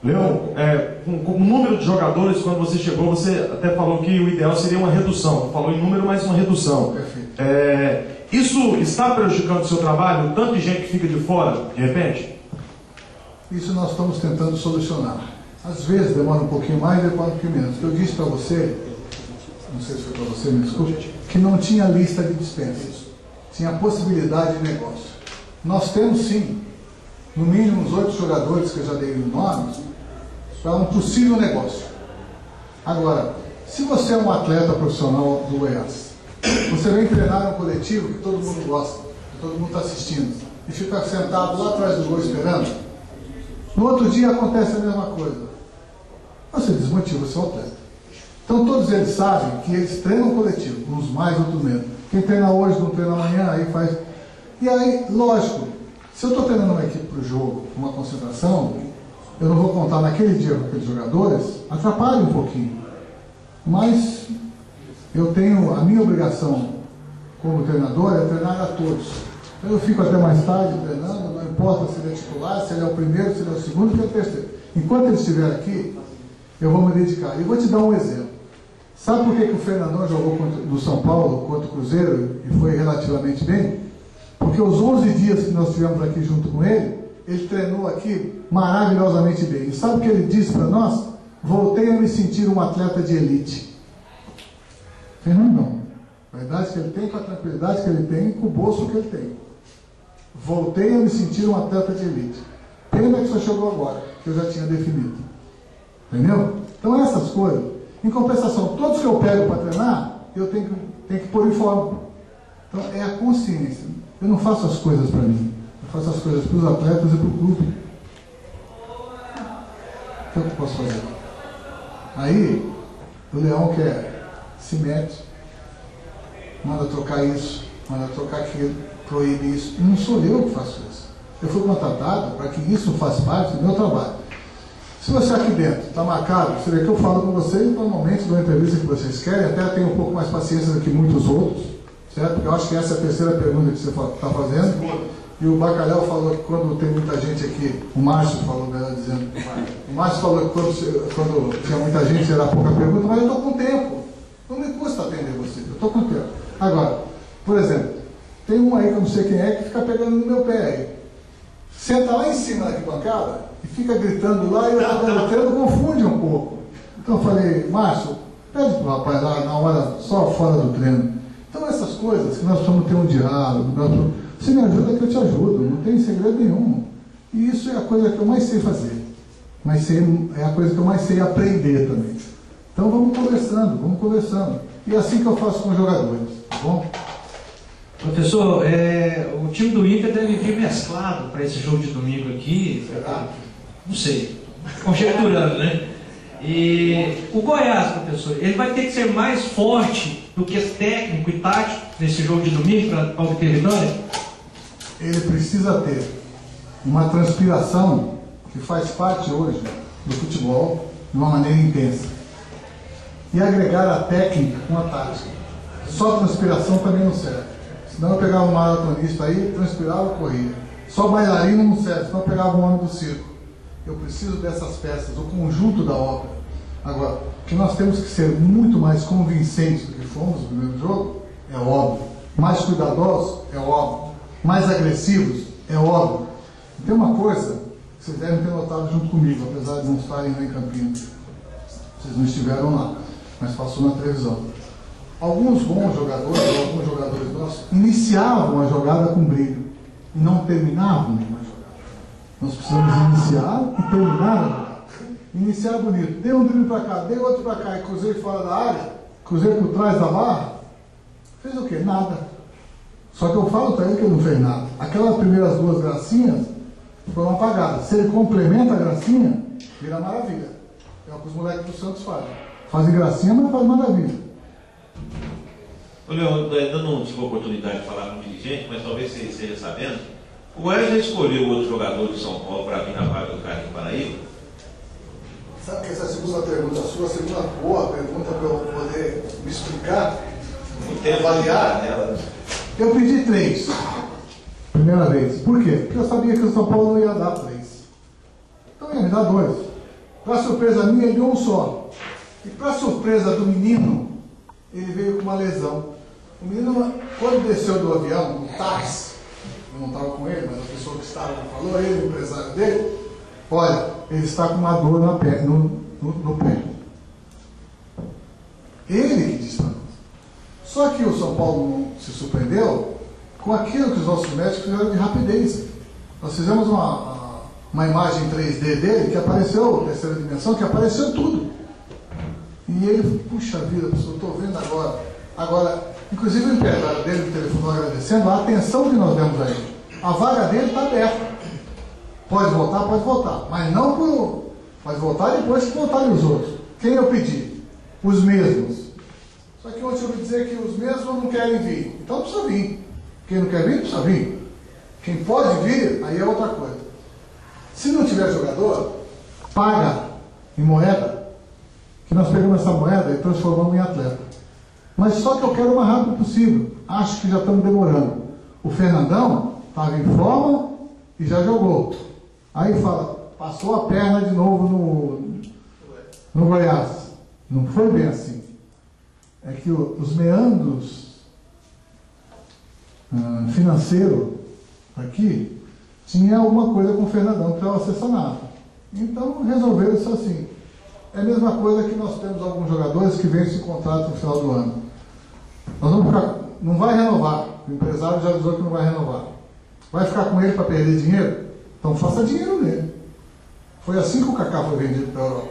Leão, com o número de jogadores, quando você chegou, você até falou que o ideal seria uma redução. Falou em número, mas uma redução. Perfeito. Isso está prejudicando o seu trabalho? O tanto de gente que fica de fora, de repente? Isso nós estamos tentando solucionar. Às vezes demora um pouquinho mais, demora um pouquinho menos. Eu disse para você, não sei se foi para você, me desculpe, que não tinha lista de dispensas. Tinha possibilidade de negócio. Nós temos sim, no mínimo uns 8 jogadores que eu já dei o nome, para um possível negócio. Agora, se você é um atleta profissional do Goiás, você vem treinar um coletivo que todo mundo gosta, que todo mundo está assistindo, e fica sentado lá atrás do gol esperando, no outro dia acontece a mesma coisa. Você desmotiva o seu atleta. Então todos eles sabem que eles treinam coletivo, uns mais, outros menos. Quem treina hoje não treina amanhã, aí faz... E aí, lógico, se eu estou treinando uma equipe para o jogo, uma concentração, eu não vou contar naquele dia com aqueles jogadores, atrapalha um pouquinho. Mas eu tenho, a minha obrigação como treinador é treinar a todos. Então eu fico até mais tarde treinando, não importa se ele é titular, se ele é o primeiro, se ele é o segundo, se ele é o terceiro. Enquanto ele estiver aqui, eu vou me dedicar. E vou te dar um exemplo. Sabe por que o Fernandão jogou no São Paulo contra o Cruzeiro e foi relativamente bem? Porque os 11 dias que nós tivemos aqui junto com ele, ele treinou aqui maravilhosamente bem. E sabe o que ele disse para nós? Voltei a me sentir um atleta de elite. Fernandão, a verdade que ele tem, com a tranquilidade que ele tem, com o bolso que ele tem. Voltei a me sentir um atleta de elite. Pena que só chegou agora, que eu já tinha definido. Entendeu? Então essas coisas. Em compensação, todos que eu pego para treinar, eu tenho que pôr em forma. Então é a consciência. Eu não faço as coisas para mim. Eu faço as coisas para os atletas e para o clube. O que eu posso fazer? Aí, o Leão se mete, manda trocar isso, manda trocar aquilo, proíbe isso. E não sou eu que faço isso. Eu fui contratado para que isso faça parte do meu trabalho. Se você aqui dentro está marcado, você vê que eu falo com vocês normalmente na entrevista que vocês querem, até tenho um pouco mais paciência do que muitos outros, certo? Porque eu acho que essa é a terceira pergunta que você está fazendo. E o Bacalhau falou que quando tem muita gente aqui, o Márcio falou, melhor dizendo, o Márcio falou que quando tinha muita gente era pouca pergunta, mas eu estou com tempo. Não me custa atender vocês, eu estou com tempo. Agora, por exemplo, tem um aí que eu não sei quem é que fica pegando no meu pé aí. Senta lá em cima da arquibancada e fica gritando lá e o treino confunde um pouco. Então eu falei, Márcio, pede para o rapaz lá na hora, só fora do treino. Então essas coisas que nós precisamos ter um diálogo, você me ajuda que eu te ajudo, não tem segredo nenhum. E isso é a coisa que eu mais sei fazer. É a coisa que eu mais sei aprender também. Então vamos conversando. E é assim que eu faço com os jogadores, tá bom? Professor, o time do Inter deve vir mesclado para esse jogo de domingo aqui. Será? Não sei, conjecturando, né? E o Goiás, professor, ele vai ter que ser mais forte do que técnico e tático nesse jogo de domingo para obter vitória? Ele precisa ter uma transpiração que faz parte hoje do futebol de uma maneira intensa. E agregar a técnica com a tática. Só transpiração também não serve. Senão eu pegava um maratonista aí, transpirava e corria. Só bailarino não serve, senão eu pegava um homem do circo. Eu preciso dessas peças, o conjunto da obra. Agora, que nós temos que ser muito mais convincentes do que fomos no primeiro jogo, é óbvio. Mais cuidadosos, é óbvio. Mais agressivos, é óbvio. E tem uma coisa que vocês devem ter notado junto comigo, apesar de não estarem lá em Campinas. Vocês não estiveram lá, mas passou na televisão. Alguns bons jogadores, alguns jogadores nossos, iniciavam a jogada com brilho e não terminavam nenhuma jogada. Nós precisamos iniciar e terminar a jogada. Iniciar bonito. Dei um drible para cá, dei outro para cá e cruzei fora da área, cruzei por trás da barra. Fez o quê? Nada. Só que eu falo para ele que ele não fez nada. Aquelas primeiras duas gracinhas foram apagadas. Se ele complementa a gracinha, vira maravilha. É o que os moleques do Santos fazem. Fazem gracinha, mas fazem maravilha. Ô, Leão, ainda não tive a oportunidade de falar com o dirigente, mas talvez você esteja sabendo. O Goiás já escolheu outro jogador de São Paulo para vir na vaga do Carlinhos Paraíba? Sabe que essa segunda pergunta sua, a segunda boa pergunta para eu poder me explicar, avaliar ela. Eu pedi 3. Primeira vez. Por quê? Porque eu sabia que o São Paulo não ia dar 3. Então ia me dar 2. Para surpresa minha, ele deu um só. E para surpresa do menino, ele veio com uma lesão. O menino, quando desceu do avião, no táxi, eu não estava com ele, mas a pessoa que estava falou, ele, o empresário dele, olha, ele está com uma dor no pé. Ele que disse para nós. Só que o São Paulo não se surpreendeu com aquilo que os nossos médicos fizeram de rapidez. Nós fizemos uma imagem 3D dele, que apareceu, terceira dimensão, que apareceu tudo. E ele, puxa vida, pessoal, estou vendo agora. Agora, inclusive o empresário dele, o telefonou agradecendo a atenção que nós demos a ele. A vaga dele está aberta. Pode voltar, mas não por... Pode voltar depois que voltarem os outros. Quem eu pedi? Os mesmos. Só que ontem eu ouvi dizer que os mesmos não querem vir. Então não precisa vir. Quem não quer vir, precisa vir. Quem pode vir, aí é outra coisa. Se não tiver jogador, paga em moeda, que nós pegamos essa moeda e transformamos em atleta. Mas só que eu quero o mais rápido possível. Acho que já estamos demorando. O Fernandão estava em forma e já jogou. Aí fala, passou a perna de novo no Goiás. Não foi bem assim. É que os meandros financeiros aqui tinha alguma coisa com o Fernandão que estava acessionado. Então resolveram isso assim. É a mesma coisa que nós temos alguns jogadores que vencem o contrato no final do ano. Nós vamos ficar, não vai renovar. O empresário já avisou que não vai renovar. Vai ficar com ele para perder dinheiro? Então faça dinheiro nele. Foi assim que o Kaká foi vendido para a Europa.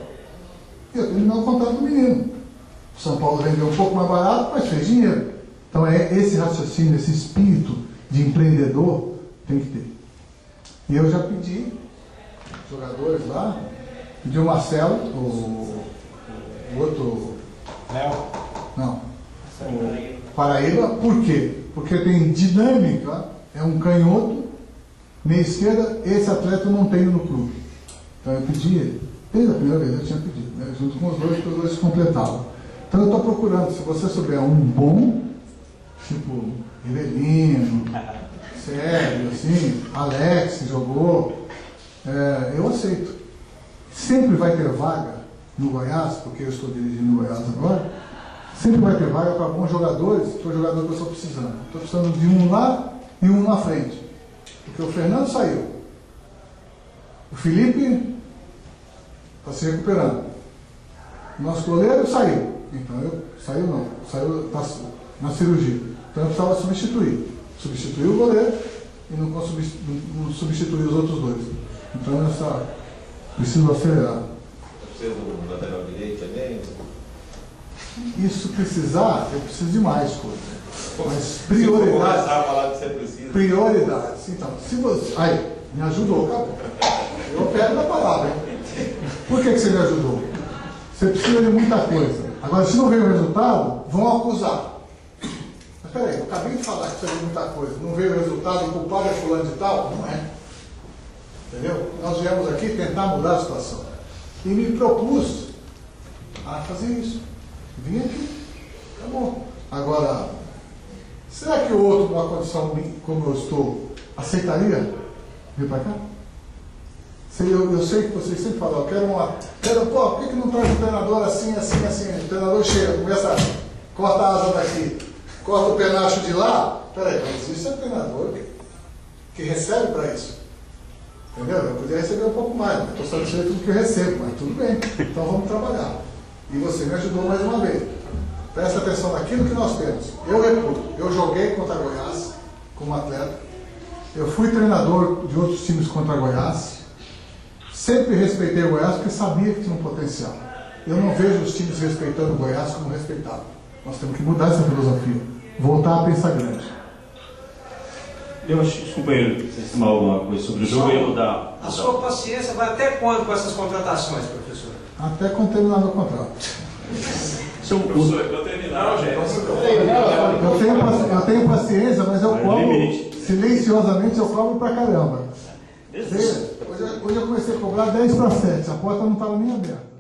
E eu terminei o contrato do menino. O São Paulo vendeu um pouco mais barato, mas fez dinheiro. Então é esse raciocínio, esse espírito de empreendedor tem que ter. E eu já pedi jogadores lá, pedi o Marcelo, o outro... Léo? Não. O Paraíba, por quê? Porque tem dinâmica, é um canhoto, meia esquerda, esse atleta eu não tenho no clube. Então eu pedi ele. Desde a primeira vez eu tinha pedido, né? Junto com os dois, porque os dois se completavam. Então eu estou procurando, se você souber um bom, tipo Rivelino, Sérgio, assim, Alex jogou, eu aceito. Sempre vai ter vaga no Goiás, porque eu estou dirigindo o Goiás agora, sempre vai ter vaga para bons jogadores, que é o jogador que eu estou precisando. Estou precisando de um lá e um na frente. Porque o Fernando saiu. O Felipe está se recuperando. O nosso goleiro saiu. Então, saiu na cirurgia. Então eu precisava substituir. Substituir o goleiro e não substituir os outros dois. Então eu preciso acelerar. Precisa do lateral direito também? Isso precisar, eu preciso de mais coisas. Mas prioridades. Então, se você. Aí, me ajudou, acabou. Eu pego na palavra, hein? Por que você me ajudou? Você precisa de muita coisa. Agora, se não veio o resultado, vão acusar. Mas peraí, eu acabei de falar que precisa de muita coisa. Não veio o resultado, o culpado é fulano de tal? Não é. Entendeu? Nós viemos aqui tentar mudar a situação. E me propus a fazer isso. Vim aqui. Acabou. Agora, será que o outro, numa condição como eu estou, aceitaria vir para cá? Eu sei que vocês sempre falam, por que não traz um treinador assim? O treinador chega, começa, corta a asa daqui, corta o penacho de lá. Peraí, mas isso é treinador que recebe para isso. Entendeu? Eu poderia receber um pouco mais, estou satisfeito com o que eu recebo, mas tudo bem, então vamos trabalhar. E você me ajudou mais uma vez. Presta atenção naquilo que nós temos. Eu reputo, eu joguei contra Goiás como atleta, eu fui treinador de outros times contra Goiás, sempre respeitei o Goiás porque sabia que tinha um potencial. Eu não vejo os times respeitando o Goiás como respeitado. Nós temos que mudar essa filosofia, voltar a pensar grande. Eu acho que os companheiros estimar alguma coisa sobre o jogo e mudar. A sua paciência vai até quando com essas contratações, professor? Até quando terminar meu contrato. Professor, para terminar, Eu tenho paciência, mas eu cobro, silenciosamente eu cobro pra caramba. Hoje eu comecei a cobrar 10 para 7, a porta não estava nem aberta.